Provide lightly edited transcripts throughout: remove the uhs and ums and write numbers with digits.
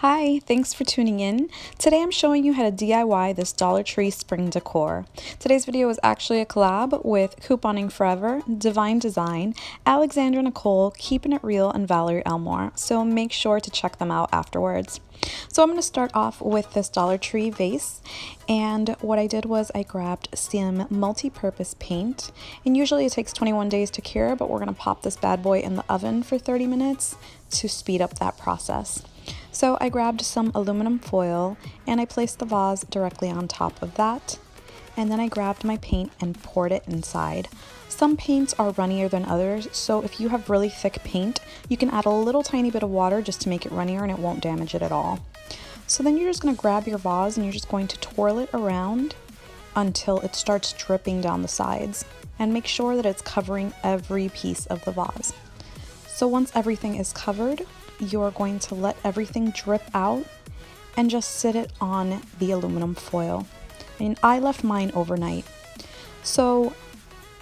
Hi, thanks for tuning in. Today I'm showing you how to DIY this Dollar Tree Spring Decor. Today's video is actually a collab with Couponing Forever, DeeVine DeeZine, Alexandra Nikole, Keeping It Real, and Valarie Elmore, so make sure to check them out afterwards. So I'm going to start off with this Dollar Tree vase, and what I did was I grabbed some multi-purpose paint, and usually it takes 21 days to cure, but we're going to pop this bad boy in the oven for 30 minutes to speed up that process. So I grabbed some aluminum foil and I placed the vase directly on top of that, and then I grabbed my paint and poured it inside. Some paints are runnier than others, so if you have really thick paint, you can add a little tiny bit of water just to make it runnier and it won't damage it at all. So then you're just going to grab your vase and you're just going to twirl it around until it starts dripping down the sides, and make sure that it's covering every piece of the vase. So once everything is covered, you're going to let everything drip out and just sit it on the aluminum foil. And I left mine overnight. So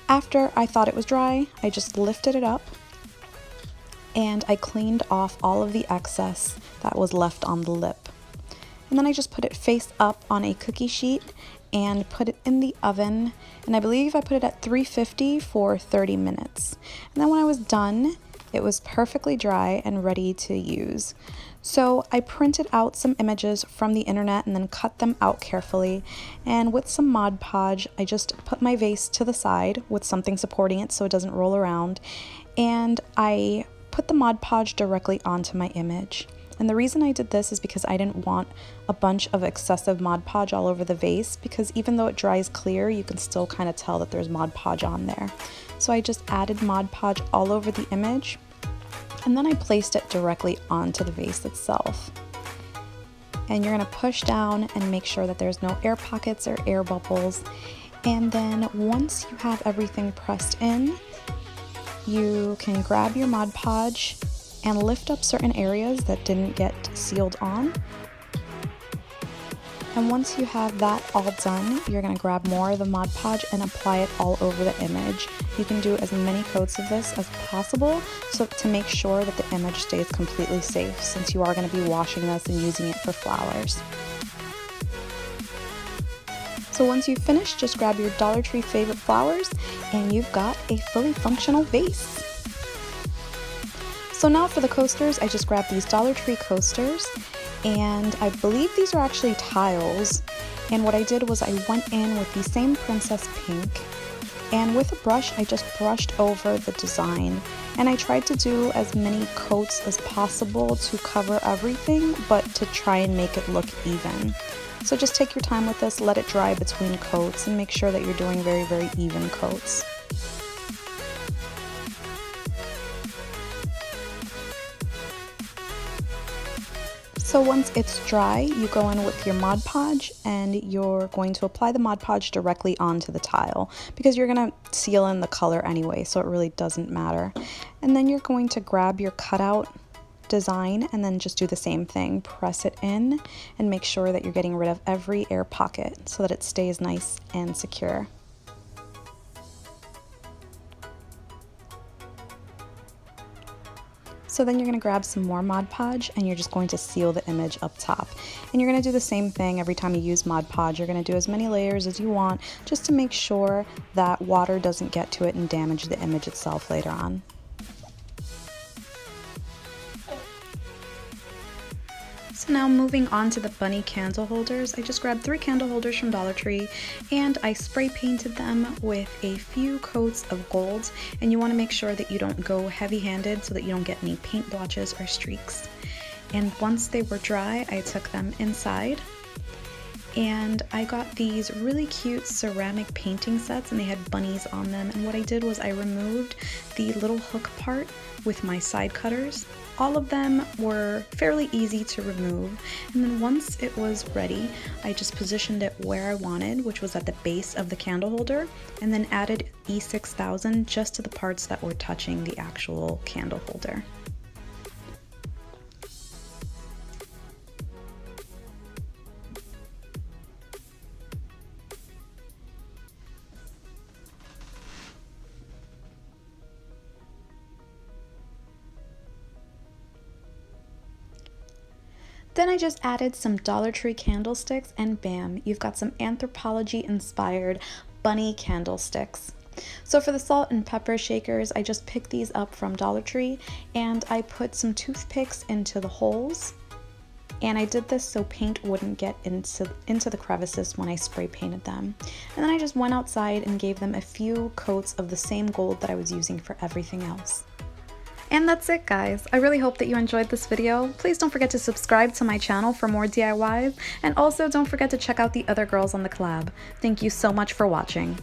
after I thought it was dry, I just lifted it up and I cleaned off all of the excess that was left on the lip. And then I just put it face up on a cookie sheet and put it in the oven. And I believe I put it at 350 for 30 minutes. And then when I was done, it was perfectly dry and ready to use. So I printed out some images from the internet and then cut them out carefully. And with some Mod Podge, I just put my vase to the side with something supporting it so it doesn't roll around. And I put the Mod Podge directly onto my image. And the reason I did this is because I didn't want a bunch of excessive Mod Podge all over the vase, because even though it dries clear, you can still kind of tell that there's Mod Podge on there. So I just added Mod Podge all over the image, and then I placed it directly onto the vase itself. And you're going to push down and make sure that there's no air pockets or air bubbles. And then once you have everything pressed in, you can grab your Mod Podge and lift up certain areas that didn't get sealed on. And once you have that all done, you're going to grab more of the Mod Podge and apply it all over the image. You can do as many coats of this as possible so to make sure that the image stays completely safe, since you are going to be washing this and using it for flowers. So once you've finished, just grab your Dollar Tree favorite flowers and you've got a fully functional vase. So now for the coasters, I just grabbed these Dollar Tree coasters, and I believe these are actually tiles. And what I did was I went in with the same princess pink, and with a brush I just brushed over the design. And I tried to do as many coats as possible to cover everything, but to try and make it look even. So just take your time with this, let it dry between coats, and make sure that you're doing very, very even coats. So once it's dry, you go in with your Mod Podge and you're going to apply the Mod Podge directly onto the tile, because you're going to seal in the color anyway, so it really doesn't matter. And then you're going to grab your cutout design and then just do the same thing. Press it in and make sure that you're getting rid of every air pocket so that it stays nice and secure. So then you're going to grab some more Mod Podge and you're just going to seal the image up top. And you're going to do the same thing every time you use Mod Podge. You're going to do as many layers as you want, just to make sure that water doesn't get to it and damage the image itself later on. So now moving on to the bunny candle holders, I just grabbed 3 candle holders from Dollar Tree and I spray painted them with a few coats of gold, and you want to make sure that you don't go heavy-handed so that you don't get any paint blotches or streaks. And once they were dry, I took them inside and I got these really cute ceramic painting sets, and they had bunnies on them. And what I did was I removed the little hook part with my side cutters. All of them were fairly easy to remove, and then once it was ready, I just positioned it where I wanted, which was at the base of the candle holder, and then added E6000 just to the parts that were touching the actual candle holder. Then I just added some Dollar Tree candlesticks and bam, you've got some anthropology-inspired bunny candlesticks. So for the salt and pepper shakers, I just picked these up from Dollar Tree and I put some toothpicks into the holes. And I did this so paint wouldn't get into the crevices when I spray painted them. And then I just went outside and gave them a few coats of the same gold that I was using for everything else. And that's it, guys. I really hope that you enjoyed this video. Please don't forget to subscribe to my channel for more DIYs, and also don't forget to check out the other girls on the collab. Thank you so much for watching.